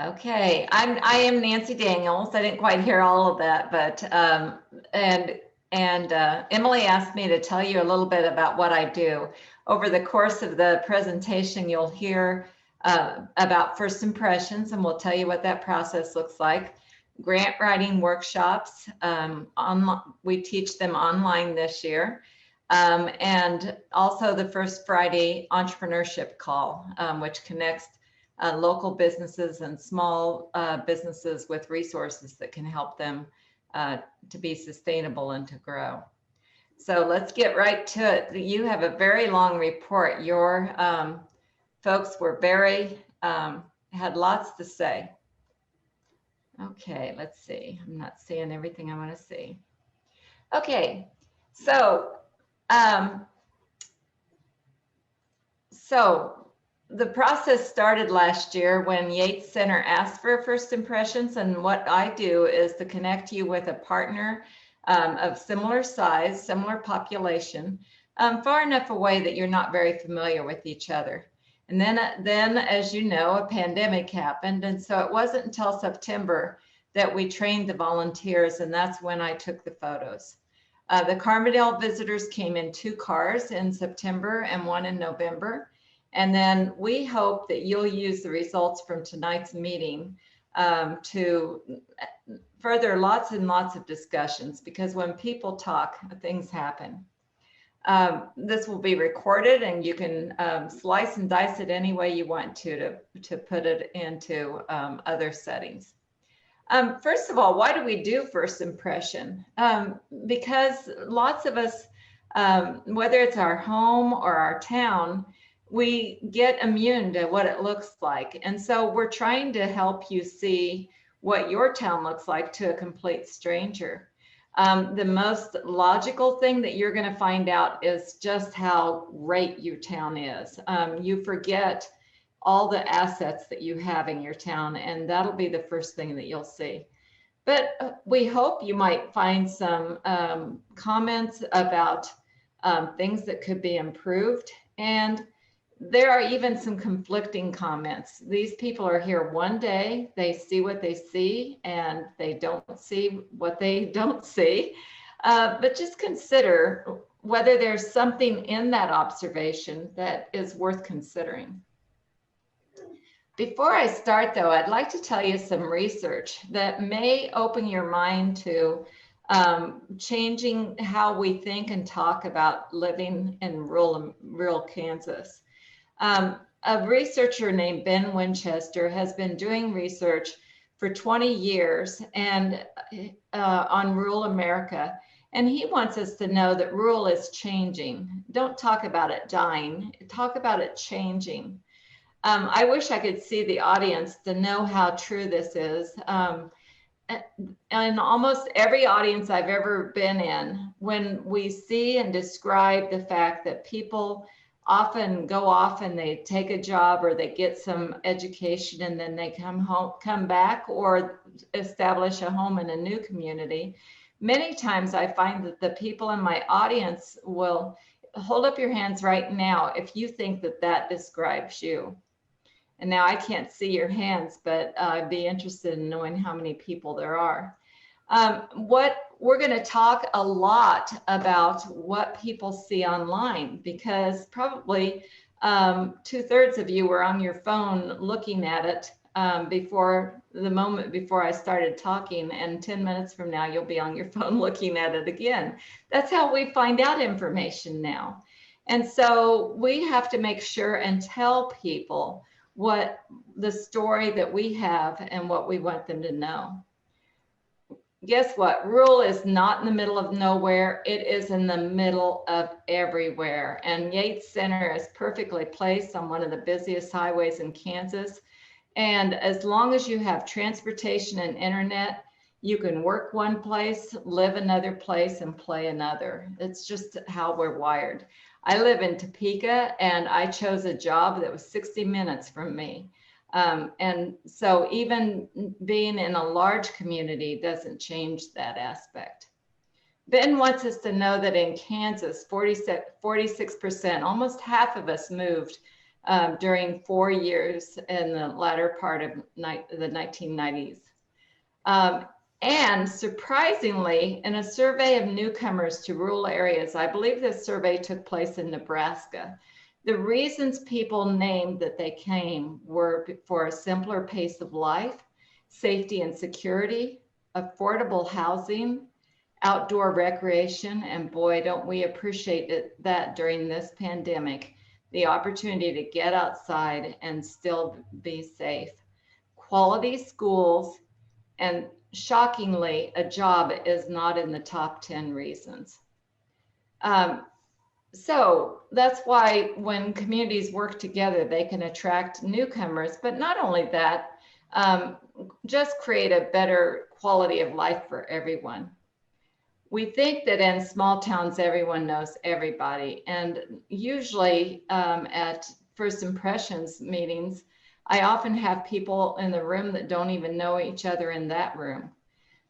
Okay, I am Nancy Daniels. I didn't quite hear all of that, but Emily asked me to tell you a little bit about what I do. Over the course of the presentation, you'll hear about first impressions, and we'll tell you what that process looks like. Grant writing workshops, we teach them online this year. And also the First Friday entrepreneurship call, which connects local businesses and small businesses with resources that can help them to be sustainable and to grow. So let's get right to it. You have a very long report. Your folks were had lots to say. Okay, let's see. I'm not seeing everything I want to see. Okay, so the process started last year when Yates Center asked for first impressions, and what I do is to connect you with a partner of similar size, similar population, far enough away that you're not very familiar with each other. And then, as you know, a pandemic happened, and so it wasn't until September that we trained the volunteers, and that's when I took the photos. The Carbondale visitors came in 2 cars in September and 1 in November. And then we hope that you'll use the results from tonight's meeting to further lots and lots of discussions, because when people talk, things happen. This will be recorded, and you can slice and dice it any way you want to put it into other settings. First of all, why do we do first impression? Because lots of us, whether it's our home or our town, we get immune to what it looks like. And so we're trying to help you see what your town looks like to a complete stranger. The most logical thing that you're going to find out is just how great your town is. You forget all the assets that you have in your town, and that'll be the first thing that you'll see. But we hope you might find some comments about things that could be improved. And there are even some conflicting comments. These people are here one day, they see what they see, and they don't see what they don't see. But just consider whether there's something in that observation that is worth considering. Before I start, though, I'd like to tell you some research that may open your mind to changing how we think and talk about living in rural Kansas. A researcher named Ben Winchester has been doing research for 20 years and on rural America. And he wants us to know that rural is changing. Don't talk about it dying, talk about it changing. I wish I could see the audience to know how true this is. In almost every audience I've ever been in, when we see and describe the fact that people often go off and they take a job or they get some education and then they come back or establish a home in a new community, many times I find that the people in my audience will hold up your hands right now if you think that that describes you. And now I can't see your hands, but I'd be interested in knowing how many people there are. What we're going to talk a lot about what people see online, because probably 2/3 of you were on your phone looking at it before the moment before I started talking, and 10 minutes from now you'll be on your phone looking at it again. That's how we find out information now. And so we have to make sure and tell people what the story that we have and what we want them to know. Guess what? Rural is not in the middle of nowhere. It is in the middle of everywhere. And Yates Center is perfectly placed on one of the busiest highways in Kansas. And as long as you have transportation and internet, you can work one place, live another place, and play another. It's just how we're wired. I live in Topeka, and I chose a job that was 60 minutes from me. And so even being in a large community doesn't change that aspect. Ben wants us to know that in Kansas, 46%, almost half of us moved during 4 years in the latter part of the 1990s. Um, and surprisingly, in a survey of newcomers to rural areas, I believe this survey took place in Nebraska, the reasons people named that they came were for a simpler pace of life, safety and security, affordable housing, outdoor recreation, and boy, don't we appreciate that during this pandemic, the opportunity to get outside and still be safe. Quality schools, and shockingly, a job is not in the top 10 reasons. So that's why when communities work together, they can attract newcomers, but not only that, just create a better quality of life for everyone. We think that in small towns, everyone knows everybody. And usually at first impressions meetings, I often have people in the room that don't even know each other in that room.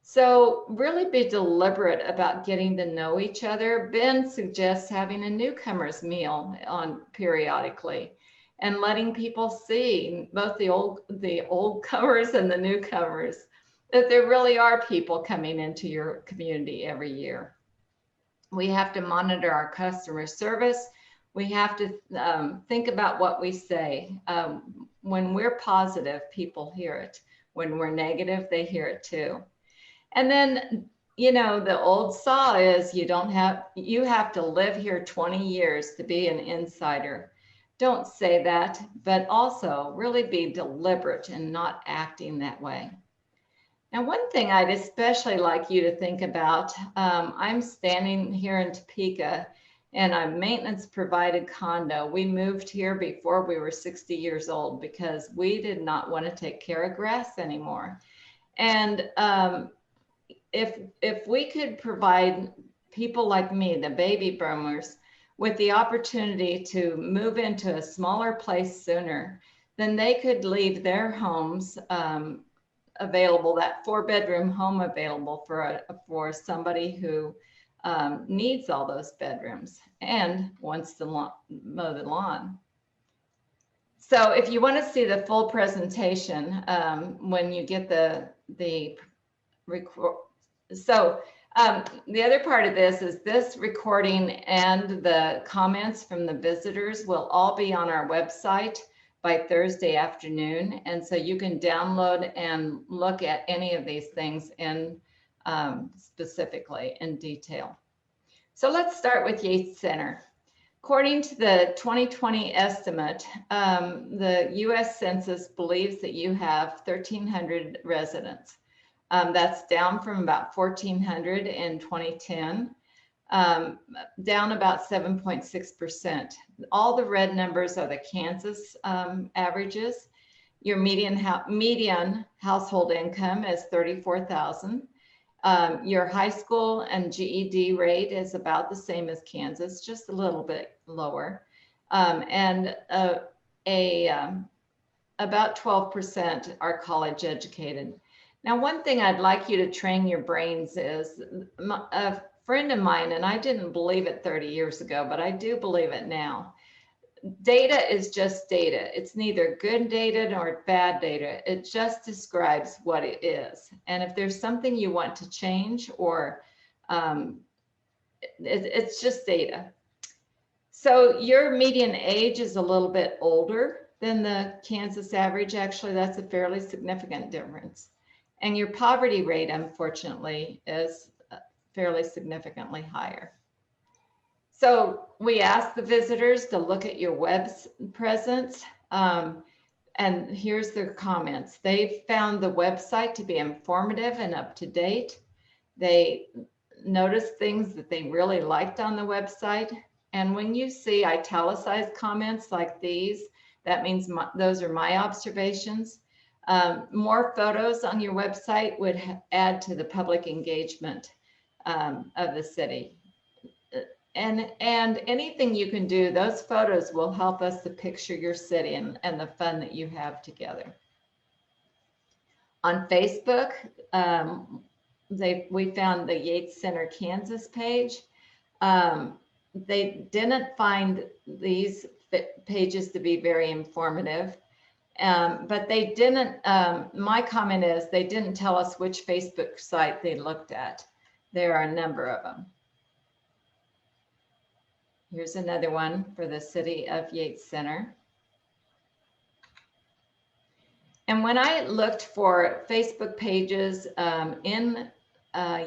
So really be deliberate about getting to know each other. Ben suggests having a newcomers meal on periodically and letting people see, both the old comers and the newcomers, that there really are people coming into your community every year. We have to monitor our customer service. We have to think about what we say. When we're positive, people hear it. When we're negative, they hear it too. And then, you know, the old saw is you have to live here 20 years to be an insider. Don't say that, but also really be deliberate and not acting that way. Now, one thing I'd especially like you to think about, I'm standing here in Topeka in a maintenance provided condo. We moved here before we were 60 years old because we did not want to take care of grass anymore. And if we could provide people like me, the baby boomers, with the opportunity to move into a smaller place sooner, then they could leave their homes available, that 4-bedroom home available for somebody who needs all those bedrooms and wants to mow the lawn. So if you want to see the full presentation, when you get the record. So the other part of this is this recording and the comments from the visitors will all be on our website by Thursday afternoon. And so you can download and look at any of these things in specifically in detail. So let's start with Yates Center. According to the 2020 estimate, the US Census believes that you have 1,300 residents. That's down from about 1,400 in 2010, down about 7.6%. All the red numbers are the Kansas averages. Your median household income is $34,000. Your high school and GED rate is about the same as Kansas, just a little bit lower. And about 12% are college educated. Now, one thing I'd like you to train your brains is a friend of mine, and I didn't believe it 30 years ago, but I do believe it now. Data is just data. It's neither good data nor bad data. It just describes what it is. And if there's something you want to change, or it's just data. So your median age is a little bit older than the Kansas average. Actually, that's a fairly significant difference. And your poverty rate, unfortunately, is fairly significantly higher. So we asked the visitors to look at your web presence, and here's their comments. They found the website to be informative and up to date. They noticed things that they really liked on the website. And when you see italicized comments like these, that means those are my observations. More photos on your website would add to the public engagement of the city. And anything you can do, those photos will help us to picture your city and the fun that you have together. On Facebook, we found the Yates Center Kansas page. They didn't find these pages to be very informative. But they didn't, my comment is they didn't tell us which Facebook site they looked at. There are a number of them. Here's another one for the City of Yates Center. And when I looked for Facebook pages in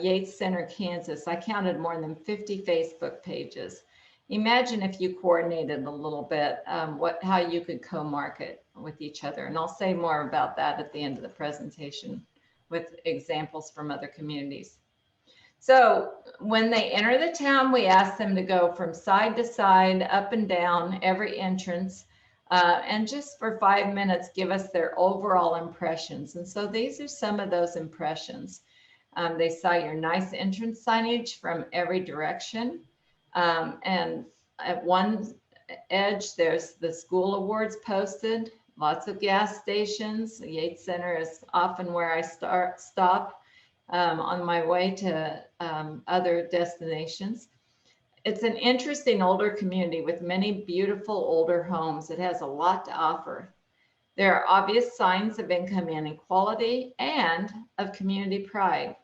Yates Center, Kansas, I counted more than 50 Facebook pages. Imagine if you coordinated a little bit how you could co-market with each other. And I'll say more about that at the end of the presentation with examples from other communities. So when they enter the town, we ask them to go from side to side, up and down every entrance, and just for 5 minutes, give us their overall impressions. And so these are some of those impressions. They saw your nice entrance signage from every direction. And at one edge, there's the school awards posted, lots of gas stations. The Yates Center is often where I stop on my way to other destinations. It's an interesting older community with many beautiful older homes. It has a lot to offer. There are obvious signs of income inequality and of community pride.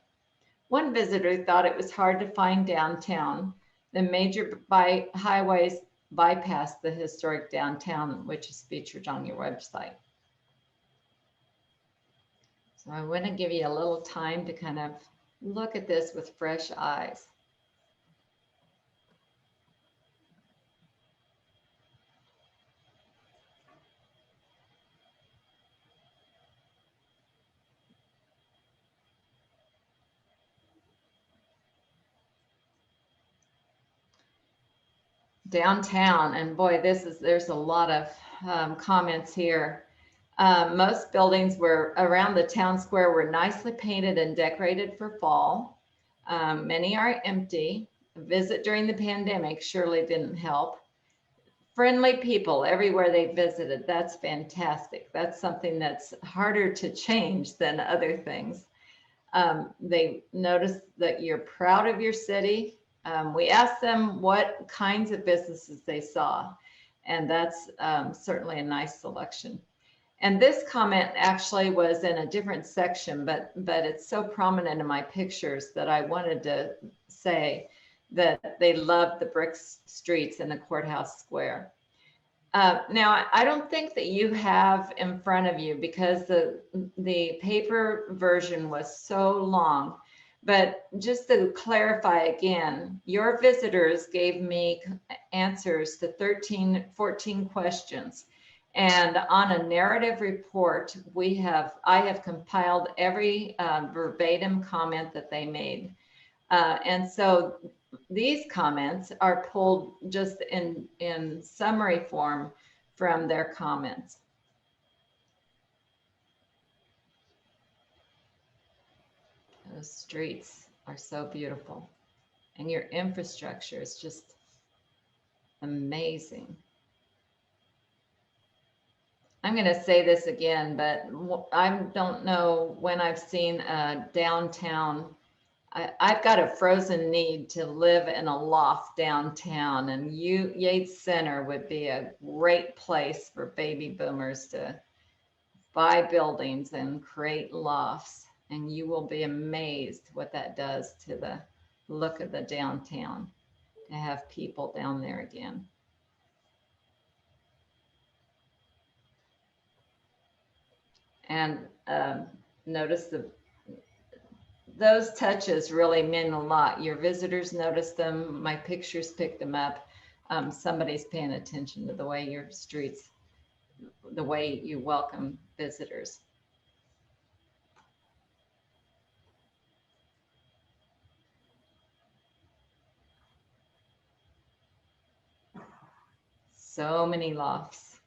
One visitor thought it was hard to find downtown. The major highways bypass the historic downtown, which is featured on your website. So I want to give you a little time to kind of look at this with fresh eyes. Downtown, and boy, there's a lot of comments here. Most buildings were around the town square were nicely painted and decorated for fall. Many are empty. A visit during the pandemic surely didn't help. Friendly people everywhere they visited. That's fantastic. That's something that's harder to change than other things. They noticed that you're proud of your city. We asked them what kinds of businesses they saw, and that's certainly a nice selection. And this comment actually was in a different section, but it's so prominent in my pictures that I wanted to say that they loved the brick streets in the courthouse square. Now, I don't think that you have in front of you, because the paper version was so long, but just to clarify again, your visitors gave me answers to 14 questions. And on a narrative report, I have compiled every verbatim comment that they made. And so these comments are pulled just in summary form from their comments. Those streets are so beautiful, and your infrastructure is just amazing. I'm going to say this again, but I don't know when I've seen a downtown. I've got a frozen need to live in a loft downtown, and Yates Center would be a great place for baby boomers to buy buildings and create lofts. And you will be amazed what that does to the look of the downtown, to have people down there again. And notice those touches really mean a lot. Your visitors noticed them. My pictures picked them up. Somebody's paying attention to the way your streets, the way you welcome visitors. So many lofts.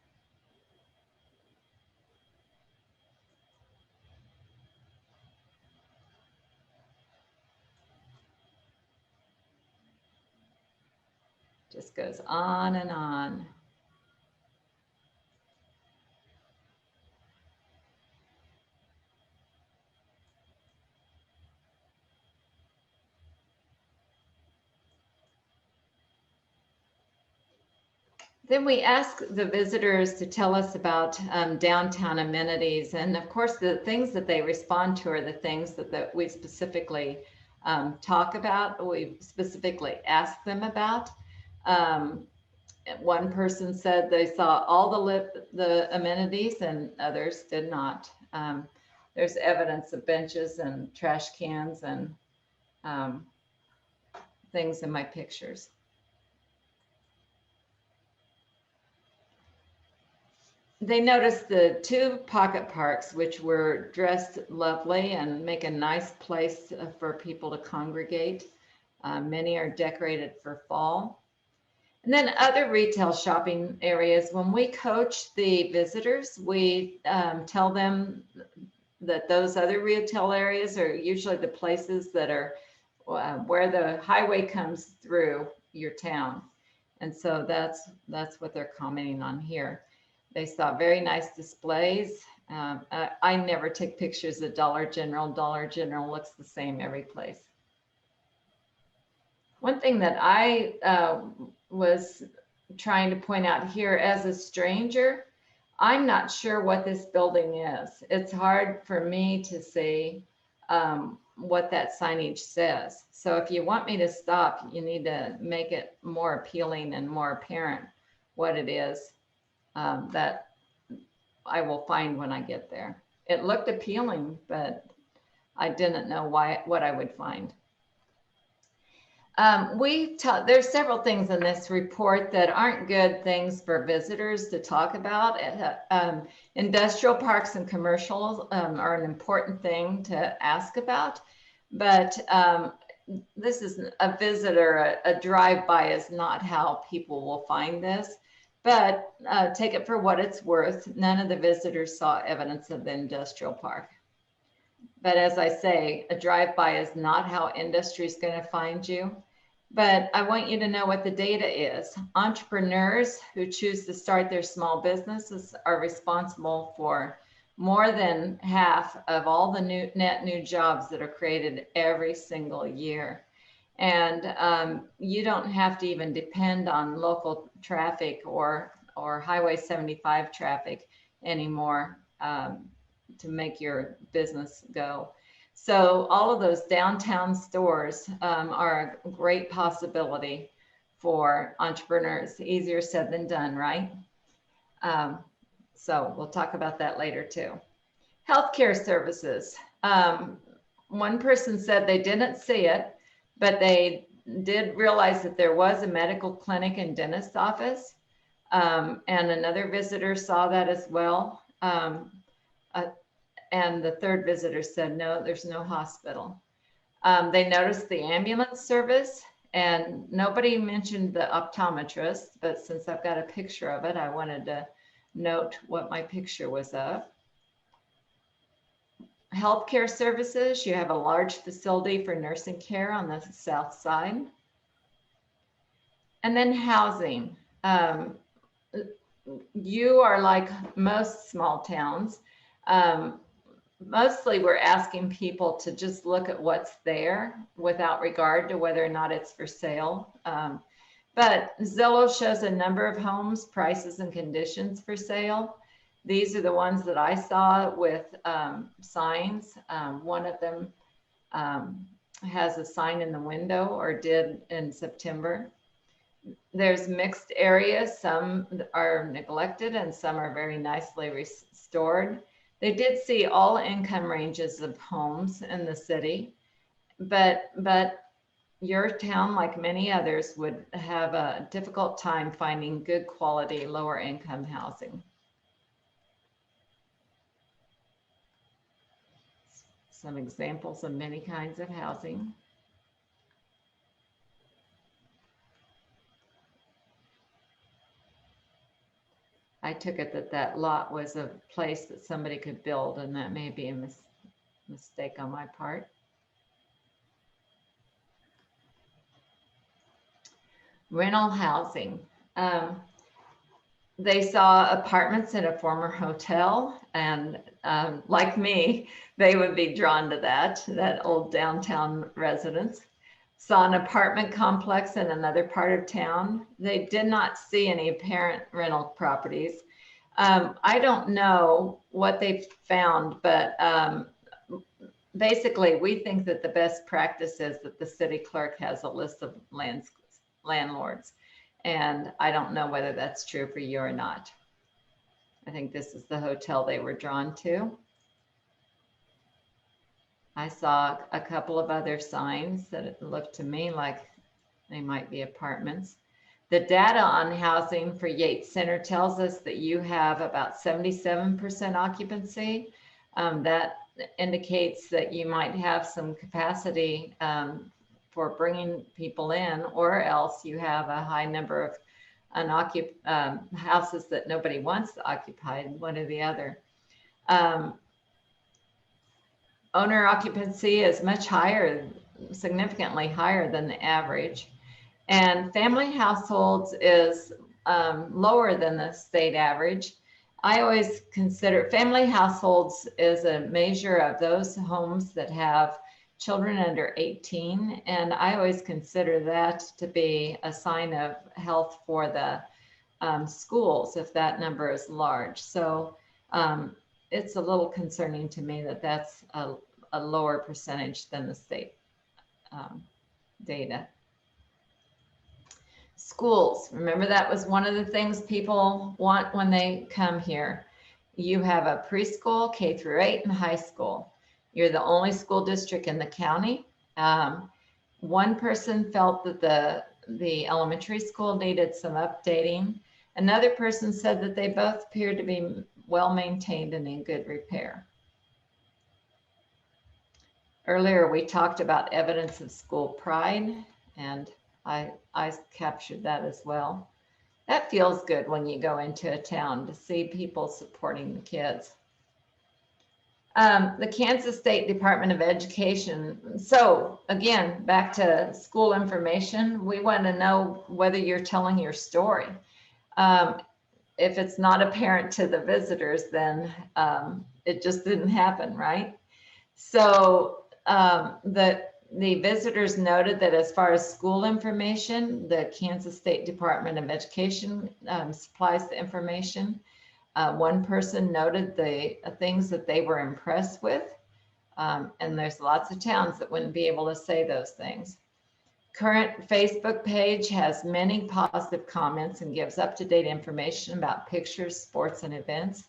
Just goes on and on. Then we ask the visitors to tell us about downtown amenities. And of course, the things that they respond to are the things that we specifically talk about, we specifically ask them about. Um, One person said they saw all the amenities and others did not. There's evidence of benches and trash cans and um, things in my pictures. They noticed the two pocket parks, which were dressed lovely and make a nice place for people to congregate. Many are decorated for fall. And then other retail shopping areas, when we coach the visitors, we tell them that those other retail areas are usually the places that are where the highway comes through your town. And so that's what they're commenting on here. They saw very nice displays. I never take pictures of Dollar General. Dollar General looks the same every place. One thing that I was trying to point out here as a stranger, I'm not sure what this building is. It's hard for me to see what that signage says. So if you want me to stop, you need to make it more appealing and more apparent what it is that I will find when I get there. It looked appealing, but I didn't know what I would find. There's several things in this report that aren't good things for visitors to talk about. Industrial parks and commercials are an important thing to ask about, but this is a visitor, a drive-by is not how people will find this, but take it for what it's worth. None of the visitors saw evidence of the industrial park. But as I say, a drive-by is not how industry is going to find you. But I want you to know what the data is. Entrepreneurs who choose to start their small businesses are responsible for more than half of all the net new jobs that are created every single year. And you don't have to even depend on local traffic or Highway 75 traffic anymore to make your business go. So all of those downtown stores are a great possibility for entrepreneurs. Easier said than done, right? So we'll talk about that later too. Healthcare services. One person said they didn't see it, but they did realize that there was a medical clinic and dentist office. And another visitor saw that as well. And the third visitor said, no, there's no hospital. They noticed the ambulance service, and nobody mentioned the optometrist, but since I've got a picture of it, I wanted to note what my picture was of. Healthcare services, you have a large facility for nursing care on the south side. And then housing. You are like most small towns. Mostly we're asking people to just look at what's there without regard to whether or not it's for sale. But Zillow shows a number of homes, prices, and conditions for sale. These are the ones that I saw with signs. One of them has a sign in the window, or did in September. There's mixed areas. Some are neglected and some are very nicely restored. They did see all income ranges of homes in the city, but your town, like many others, would have a difficult time finding good quality, lower income housing. Some examples of many kinds of housing. I took it that lot was a place that somebody could build, and that may be a mistake on my part. Rental housing. They saw apartments in a former hotel, and like me, they would be drawn to that old downtown residence. saw an apartment complex in another part of town. They did not see any apparent rental properties. I don't know what they found, but basically, we think that the best practice is that the city clerk has a list of landlords. And I don't know whether that's true for you or not. I think this is the hotel they were drawn to. I saw a couple of other signs that it looked to me like they might be apartments. The data on housing for Yates Center tells us that you have about 77% occupancy. That indicates that you might have some capacity for bringing people in, or else you have a high number of houses that nobody wants occupied, one or the other. Owner occupancy is much higher, significantly higher than the average. And family households is lower than the state average. I always consider family households is a measure of those homes that have children under 18. And I always consider that to be a sign of health for the schools if that number is large. So it's a little concerning to me that that's a lower percentage than the state data. Schools, remember that was one of the things people want when they come here. You have a preschool, K through 8, and high school. You're the only school district in the county. One person felt that the elementary school needed some updating. Another person said that they both appeared to be well maintained and in good repair. Earlier, we talked about evidence of school pride, and I captured that as well. That feels good when you go into a town to see people supporting the kids. The Kansas State Department of Education. So again, back to school information, we want to know whether you're telling your story. If it's not apparent to the visitors, then it just didn't happen, right? So the visitors noted that as far as school information, the Kansas State Department of Education supplies the information. One person noted the things that they were impressed with, and there's lots of towns that wouldn't be able to say those things. Current Facebook page has many positive comments and gives up-to-date information about pictures, sports, and events.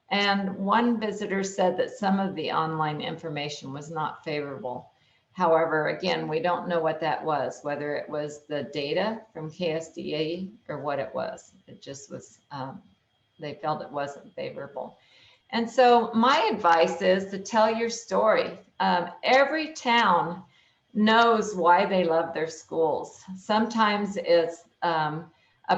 And one visitor said that some of the online information was not favorable. However, again, we don't know what that was, whether it was the data from KSDA or what it was. It just was, they felt it wasn't favorable. And so my advice is to tell your story. Every town knows why they love their schools. Sometimes it's a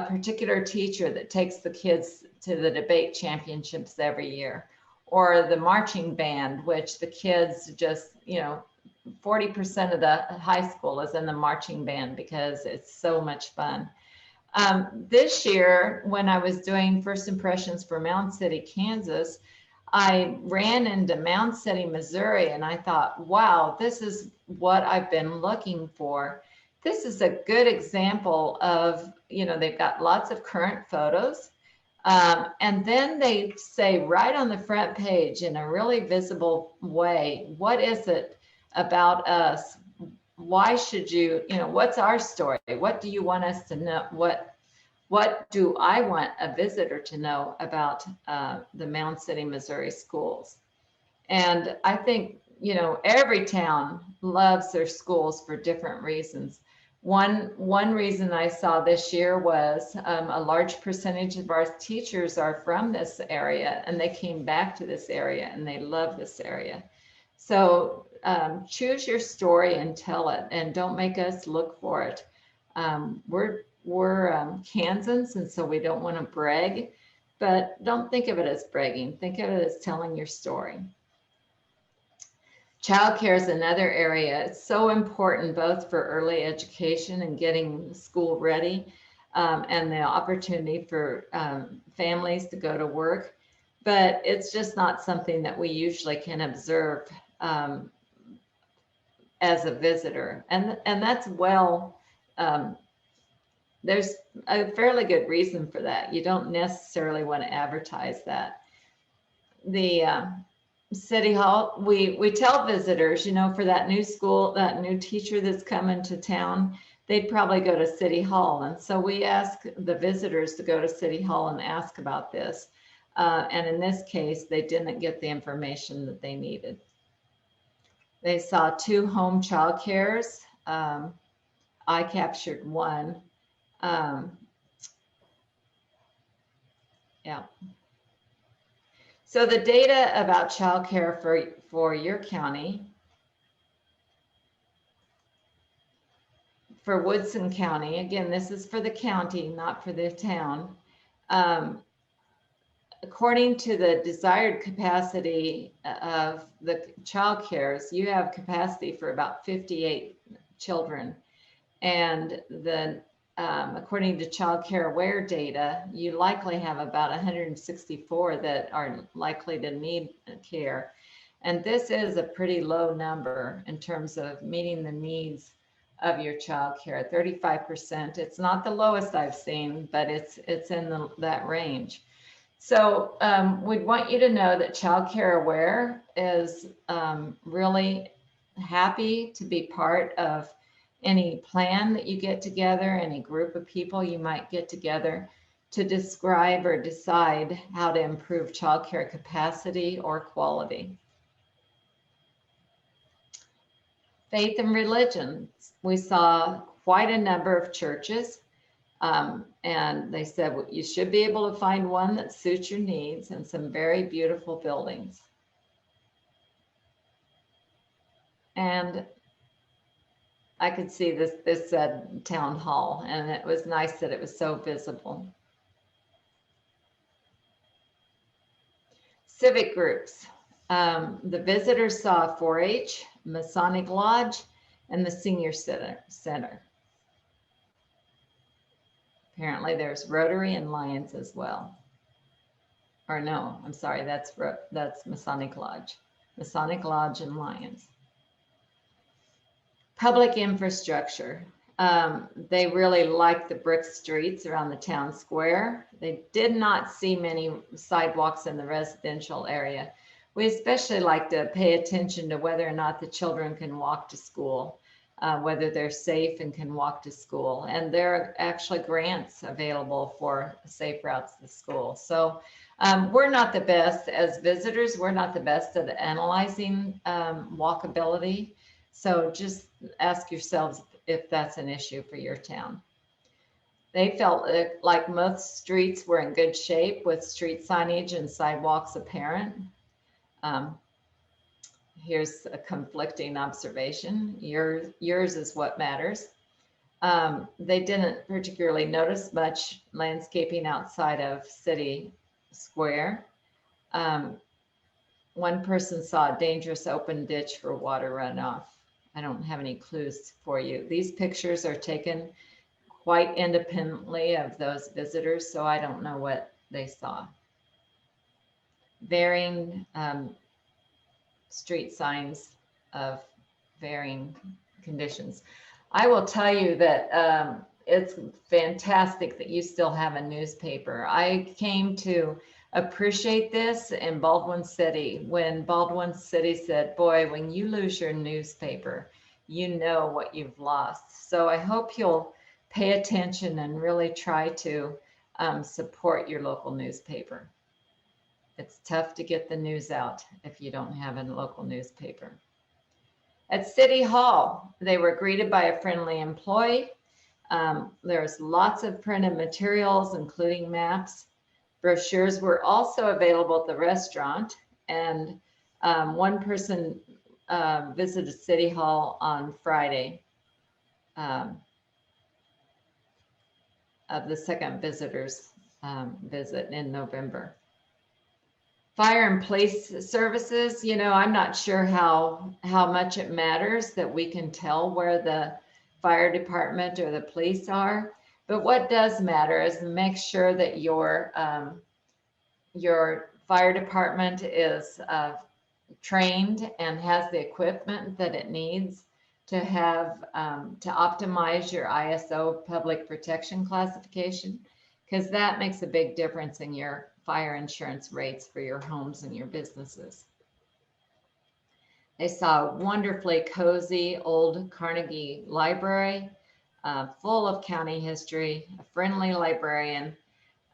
particular teacher that takes the kids to the debate championships every year, or the marching band, which the kids just, 40% of the high school is in the marching band because it's so much fun. This year, when I was doing first impressions for Mound City, Kansas, I ran into Mound City, Missouri, and I thought, wow, this is what I've been looking for. This is a good example of, they've got lots of current photos. And then they say right on the front page in a really visible way, what is it about us? Why should you, what's our story? What do you want us to know? What do I want a visitor to know about the Mound City, Missouri schools? And I think, every town loves their schools for different reasons. One reason I saw this year was a large percentage of our teachers are from this area, and they came back to this area and they love this area. So choose your story and tell it, and don't make us look for it. We're Kansans, and so we don't want to brag, but don't think of it as bragging. Think of it as telling your story. Childcare is another area. It's so important both for early education and getting school ready, and the opportunity for families to go to work. But it's just not something that we usually can observe as a visitor. And that's well, um, there's a fairly good reason for that. You don't necessarily want to advertise that. The City Hall, we tell visitors, you know, for that new school, that new teacher that's coming to town, they'd probably go to City Hall. And so we ask the visitors to go to City Hall and ask about this. And in this case, they didn't get the information that they needed. They saw 2 home child cares. I captured 1. Yeah. So the data about childcare for your county, for Woodson County, again, this is for the county, not for the town. According to the desired capacity of the child cares, you have capacity for about 58 children. And then according to Child Care Aware data, you likely have about 164 that are likely to need care. And this is a pretty low number in terms of meeting the needs of your child care, 35%. It's not the lowest I've seen, but it's in that range. So we'd want you to know that Child Care Aware is really happy to be part of any plan that you get together, any group of people you might get together to describe or decide how to improve childcare capacity or quality. Faith and religion. We saw quite a number of churches, and they said well, you should be able to find one that suits your needs, and some very beautiful buildings. And I could see this said town hall, and it was nice that it was so visible. Civic groups. The visitors saw 4-H, Masonic Lodge, and the Senior Center. Apparently there's Rotary and Lions as well. Or no, I'm sorry, that's Masonic Lodge. Masonic Lodge and Lions. Public infrastructure. They really liked the brick streets around the town square. They did not see many sidewalks in the residential area. We especially like to pay attention to whether or not the children can walk to school, whether they're safe and can walk to school. And there are actually grants available for safe routes to school. So we're not the best as visitors. We're not the best at analyzing walkability. So just ask yourselves if that's an issue for your town. They felt like most streets were in good shape with street signage and sidewalks apparent. Here's a conflicting observation. Yours is what matters. They didn't particularly notice much landscaping outside of City Square. One person saw a dangerous open ditch for water runoff. I don't have any clues for you. These pictures are taken quite independently of those visitors, so I don't know what they saw. Varying street signs of varying conditions. I will tell you that it's fantastic that you still have a newspaper. I came to appreciate this in Baldwin City when Baldwin City said, boy, when you lose your newspaper, you know what you've lost. So I hope you'll pay attention and really try to support your local newspaper. It's tough to get the news out if you don't have a local newspaper. At City Hall, they were greeted by a friendly employee. There's lots of printed materials, including maps. Brochures were also available at the restaurant, and one person visited City Hall on Friday of the second visitor's visit in November. Fire and police services, you know, I'm not sure how much it matters that we can tell where the fire department or the police are. But what does matter is make sure that your fire department is trained and has the equipment that it needs. to have to optimize your ISO public protection classification, because that makes a big difference in your fire insurance rates for your homes and your businesses. They saw a wonderfully cozy old Carnegie library, full of county history, a friendly librarian,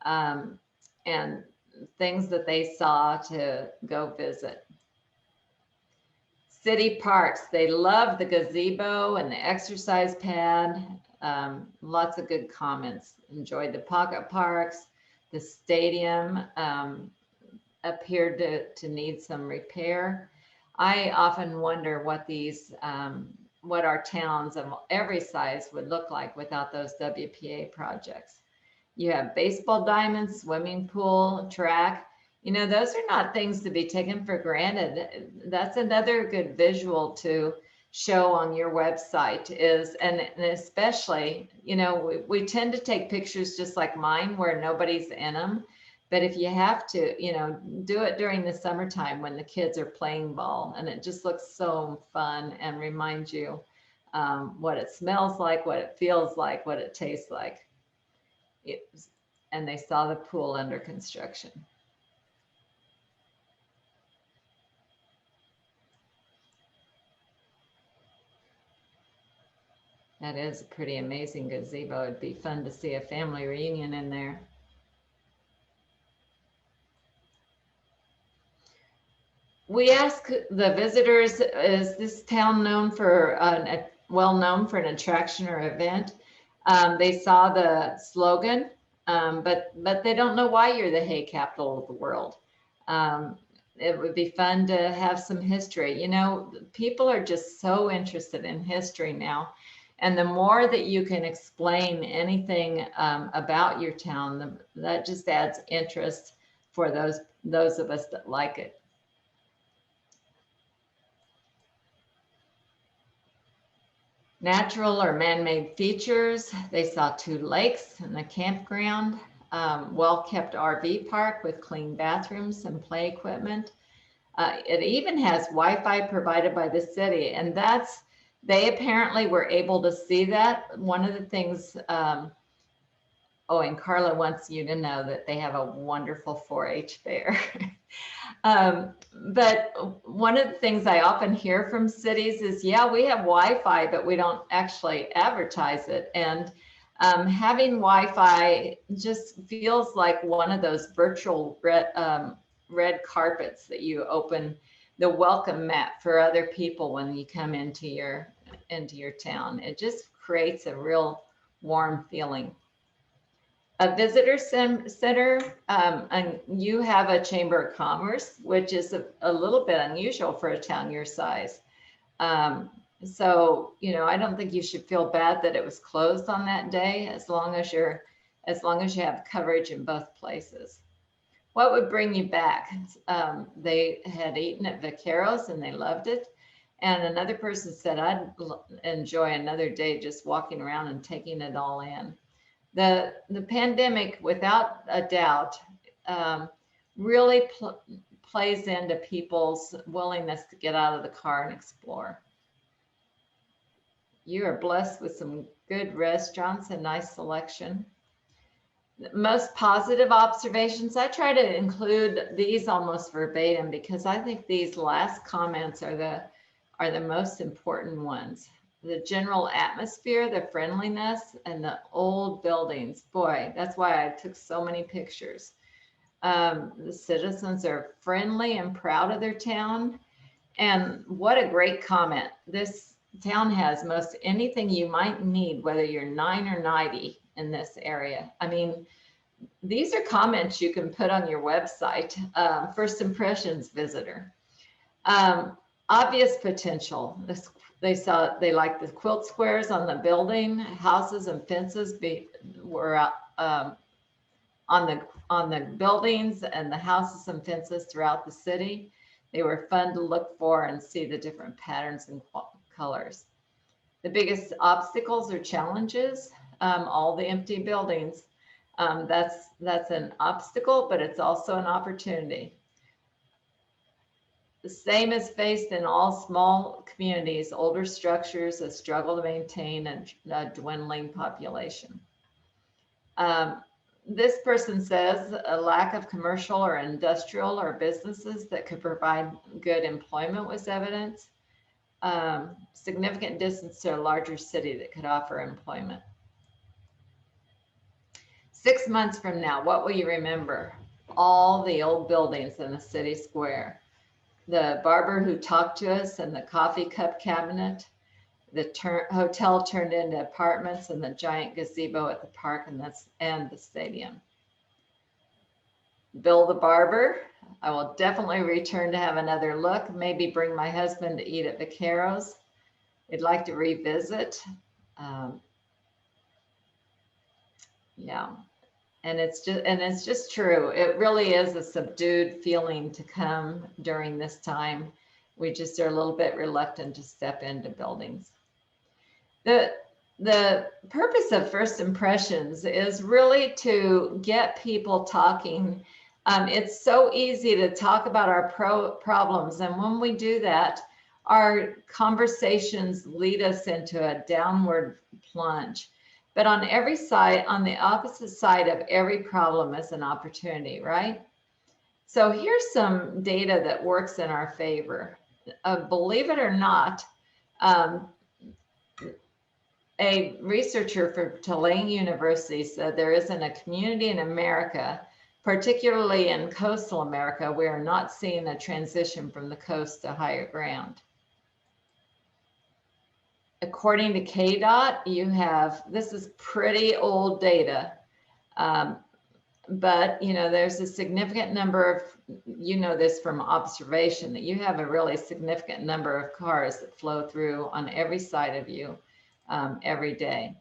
um, and things that they saw to go visit. City parks, they love the gazebo and the exercise pad. Lots of good comments. Enjoyed the pocket parks. The stadium appeared to need some repair. I often wonder what our towns of every size would look like without those WPA projects. You have baseball diamonds, swimming pool, track. Those are not things to be taken for granted. That's another good visual to show on your website and especially, we tend to take pictures just like mine where nobody's in them. But if you have to, do it during the summertime when the kids are playing ball, and it just looks so fun and reminds you what it smells like, what it feels like, what it tastes like. And they saw the pool under construction. That is a pretty amazing gazebo. It'd be fun to see a family reunion in there. We ask the visitors, is this town known for well known for an attraction or event? They saw the slogan, but they don't know why you're the hay capital of the world. It would be fun to have some history. People are just so interested in history now. And the more that you can explain anything about your town, that just adds interest for those of us that like it. Natural or man-made features. They saw 2 lakes and a campground, well-kept RV park with clean bathrooms and play equipment. It even has Wi-Fi provided by the city, and they apparently were able to see that. One of the things, and Carla wants you to know that they have a wonderful 4-H fair. But one of the things I often hear from cities is, yeah, we have Wi-Fi, but we don't actually advertise it. And having Wi-Fi just feels like one of those virtual red carpets that you open, the welcome mat for other people when you come into your town. It just creates a real warm feeling. A visitor center, and you have a chamber of commerce, which is a little bit unusual for a town your size. So, I don't think you should feel bad that it was closed on that day, as long as you have coverage in both places. What would bring you back? They had eaten at Vaqueros and they loved it. And another person said, I'd enjoy another day just walking around and taking it all in. The pandemic, without a doubt, really plays into people's willingness to get out of the car and explore. You are blessed with some good restaurants and nice selection. The most positive observations, I try to include these almost verbatim because I think these last comments are the most important ones. The general atmosphere, the friendliness, and the old buildings. Boy, that's why I took so many pictures. The citizens are friendly and proud of their town. And what a great comment. This town has most anything you might need, whether you're 9 or 90 in this area. I mean, these are comments you can put on your website. First impressions visitor. Obvious potential. They like the quilt squares on the building, houses and fences were on the buildings and the houses and fences throughout the city. They were fun to look for and see the different patterns and colors. The biggest obstacles or challenges, all the empty buildings. That's an obstacle, but it's also an opportunity. The same is faced in all small communities, older structures that struggle to maintain a dwindling population. This person says a lack of commercial or industrial or businesses that could provide good employment was evidence. Significant distance to a larger city that could offer employment. 6 months from now, what will you remember? All the old buildings in the city square. The barber who talked to us and the coffee cup cabinet, the hotel turned into apartments, and the giant gazebo at the park and the stadium. Bill the barber, I will definitely return to have another look, maybe bring my husband to eat at Vaqueros. I'd like to revisit. Yeah. And it's just true. It really is a subdued feeling to come during this time. We just are a little bit reluctant to step into buildings. The purpose of First Impressions is really to get people talking. It's so easy to talk about our problems, and when we do that, our conversations lead us into a downward plunge. But on every side, on the opposite side of every problem is an opportunity, right? So here's some data that works in our favor. Believe it or not, a researcher for Tulane University said there isn't a community in America, particularly in coastal America, we are not seeing a transition from the coast to higher ground. According to KDOT, you have, this is pretty old data, but there's a significant number of, this from observation, that you have a really significant number of cars that flow through on every side of you every day.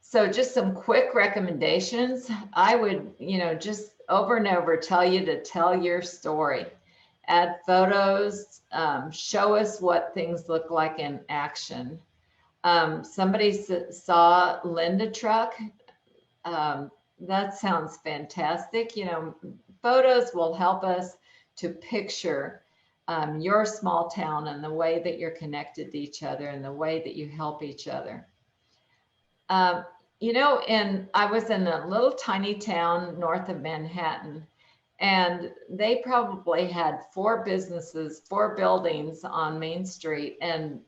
So just some quick recommendations. I would, just over and over tell you to tell your story. Add photos, show us what things look like in action. Somebody saw Linda truck. That sounds fantastic. Photos will help us to picture your small town and the way that you're connected to each other and the way that you help each other. I was in a little tiny town north of Manhattan, and they probably had 4 businesses, 4 buildings on Main Street, and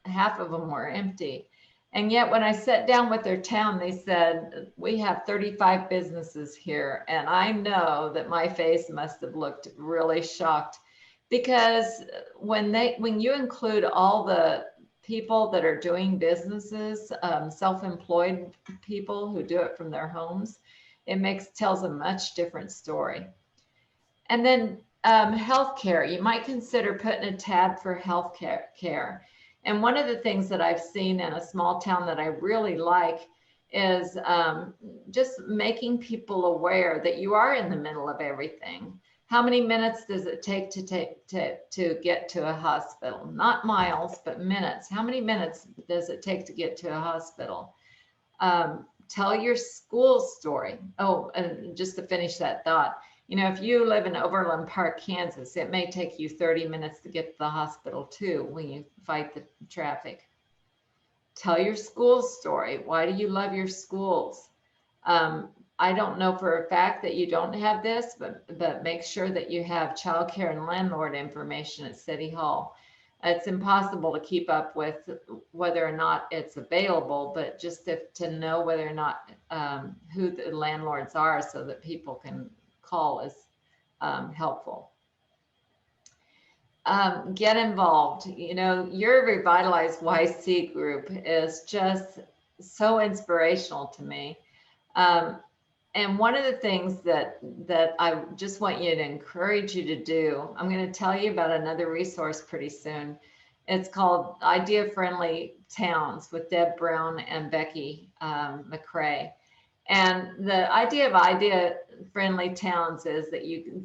half of them were empty. And yet when I sat down with their town, they said, we have 35 businesses here. And I know that my face must have looked really shocked, because when you include all the people that are doing businesses, self-employed people who do it from their homes, it tells a much different story. And then healthcare, you might consider putting a tab for healthcare. And one of the things that I've seen in a small town that I really like is just making people aware that you are in the middle of everything. How many minutes does it take to get to a hospital? Not miles, but minutes. How many minutes does it take to get to a hospital? Tell your school story. Oh, and just to finish that thought, if you live in Overland Park, Kansas, it may take you 30 minutes to get to the hospital too when you fight the traffic. Tell your school story. Why do you love your schools? I don't know for a fact that you don't have this, but make sure that you have childcare and landlord information at City Hall. It's impossible to keep up with whether or not it's available, but just to know whether or not who the landlords are so that people can call is helpful. Get involved. Your Revitalized YC group is just so inspirational to me. And one of the things that I just want you to encourage you to do, I'm going to tell you about another resource pretty soon. It's called Idea Friendly Towns with Deb Brown and Becky McCrae. And the idea of Idea Friendly Towns is that you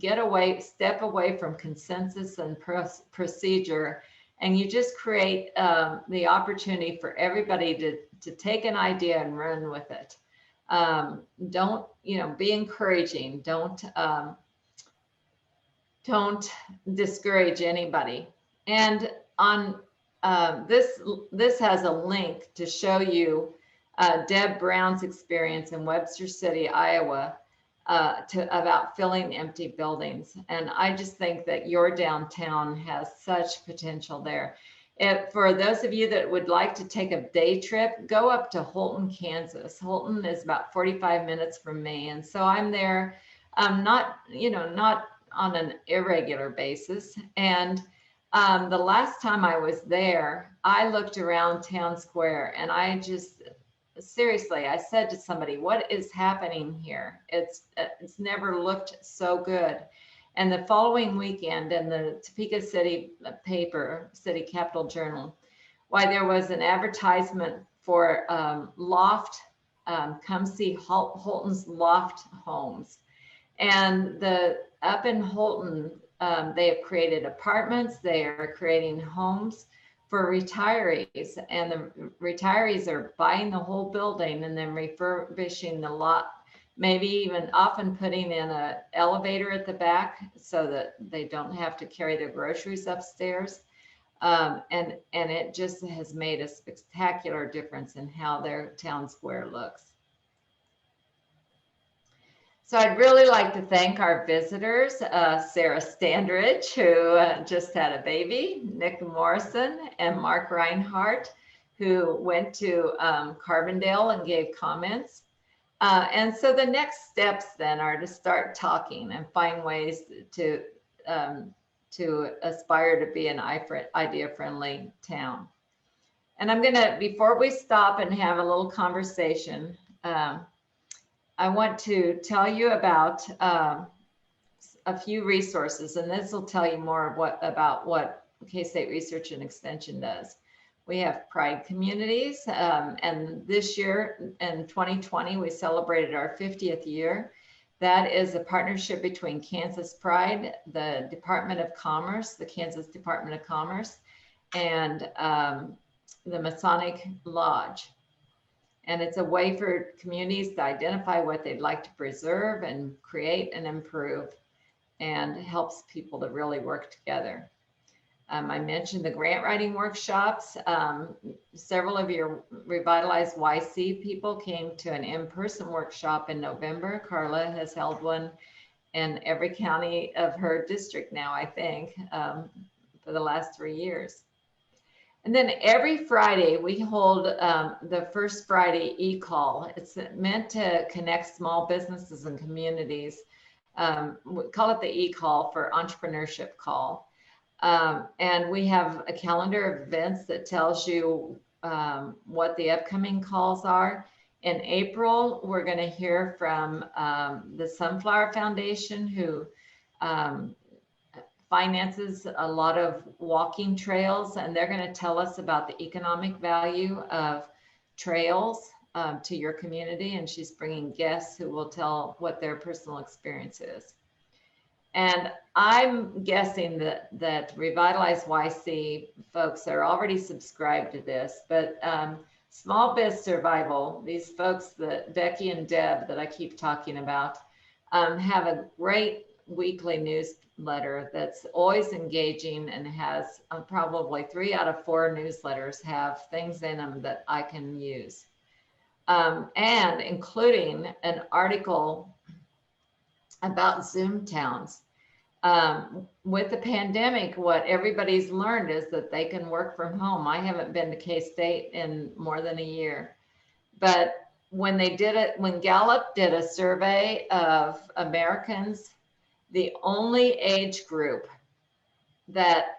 step away from consensus and procedure, and you just create the opportunity for everybody to take an idea and run with it. Don't, be encouraging. Don't don't discourage anybody. And on this has a link to show you Deb Brown's experience in Webster City, Iowa, about filling empty buildings. And I just think that your downtown has such potential there. For those of you that would like to take a day trip, go up to Holton, Kansas. Holton is about 45 minutes from me. And so I'm there, not on an irregular basis. And the last time I was there, I looked around town square and I just, seriously, I said to somebody, what is happening here? It's never looked so good. And the following weekend in the Topeka City paper, City Capital Journal, why there was an advertisement for loft, come see Holton's Loft Homes. And up in Holton, they have created apartments, they are creating homes for retirees, and the retirees are buying the whole building and then refurbishing the lot, maybe even often putting in an elevator at the back so that they don't have to carry their groceries upstairs. And it just has made a spectacular difference in how their town square looks. So I'd really like to thank our visitors, Sarah Standridge, who just had a baby, Nick Morrison, and Mark Reinhardt, who went to Carbondale and gave comments. And so the next steps then are to start talking and find ways to aspire to be an idea-friendly town. And I'm gonna, before we stop and have a little conversation, I want to tell you about a few resources, and this will tell you more about what K-State Research and Extension does. We have Pride Communities, and this year in 2020, we celebrated our 50th year. That is a partnership between Kansas Pride, the Department of Commerce, the Kansas Department of Commerce, and the Masonic Lodge. And it's a way for communities to identify what they'd like to preserve and create and improve, and helps people to really work together. I mentioned the grant writing workshops. Several of your Revitalize YC people came to an in-person workshop in November. Carla has held one in every county of her district now, I think, for the last 3 years. And then every Friday we hold the first Friday e-call. It's meant to connect small businesses and communities. We call it the e-call for entrepreneurship call. And we have a calendar of events that tells you what the upcoming calls are. In April, we're going to hear from the Sunflower Foundation, who finances a lot of walking trails, and they're going to tell us about the economic value of trails to your community. And she's bringing guests who will tell what their personal experience is. And I'm guessing that Revitalize YC folks are already subscribed to this, but Small Biz Survival, these folks that Becky and Deb that I keep talking about, have a great weekly newsletter that's always engaging and has probably 3 out of 4 newsletters have things in them that I can use. And including an article about Zoom towns. With the pandemic, what everybody's learned is that they can work from home. I haven't been to K-State in more than a year, but when they did it, when Gallup did a survey of Americans, the only age group that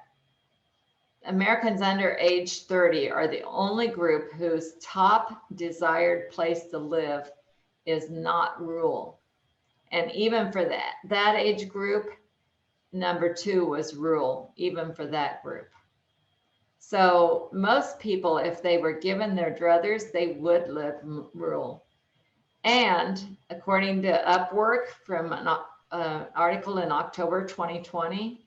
Americans under age 30 are the only group whose top desired place to live is not rural. And even for that age group, number 2 was rural, even for that group. So most people, if they were given their druthers, they would live rural. And according to Upwork, from an article in October 2020,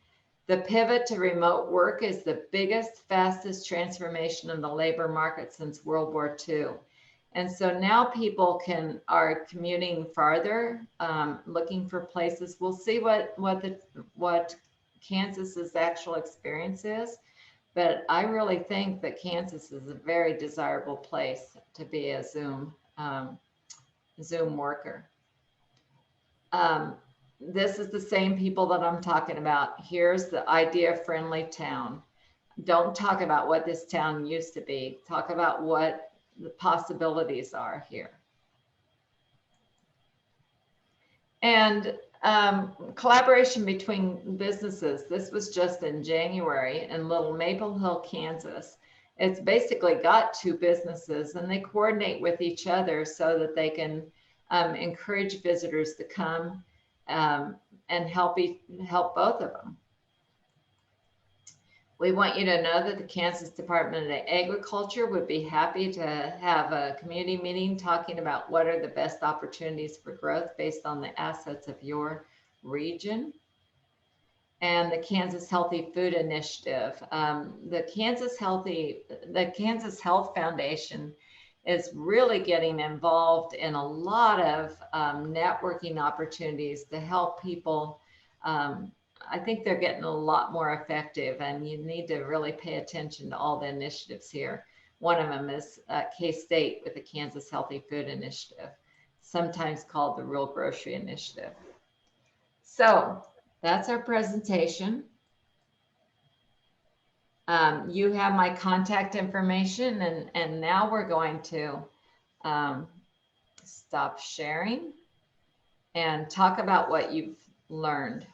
the pivot to remote work is the biggest, fastest transformation in the labor market since World War II. And so now people are commuting farther, looking for places. We'll see what Kansas's actual experience is, but I really think that Kansas is a very desirable place to be a Zoom worker. Um, this is the same people that I'm talking about. Here's the idea-friendly town. Don't talk about what this town used to be. Talk about what the possibilities are here. And collaboration between businesses. This was just in January in Little Maple Hill, Kansas. It's basically got two businesses and they coordinate with each other so that they can encourage visitors to come and help both of them. We want you to know that the Kansas Department of Agriculture would be happy to have a community meeting talking about what are the best opportunities for growth based on the assets of your region. And the Kansas Healthy Food Initiative. The Kansas Health Foundation is really getting involved in a lot of networking opportunities to help people. I think they're getting a lot more effective, and you need to really pay attention to all the initiatives here. One of them is K-State with the Kansas Healthy Food Initiative, sometimes called the Rural Grocery Initiative. So that's our presentation. You have my contact information, and now we're going to stop sharing and talk about what you've learned.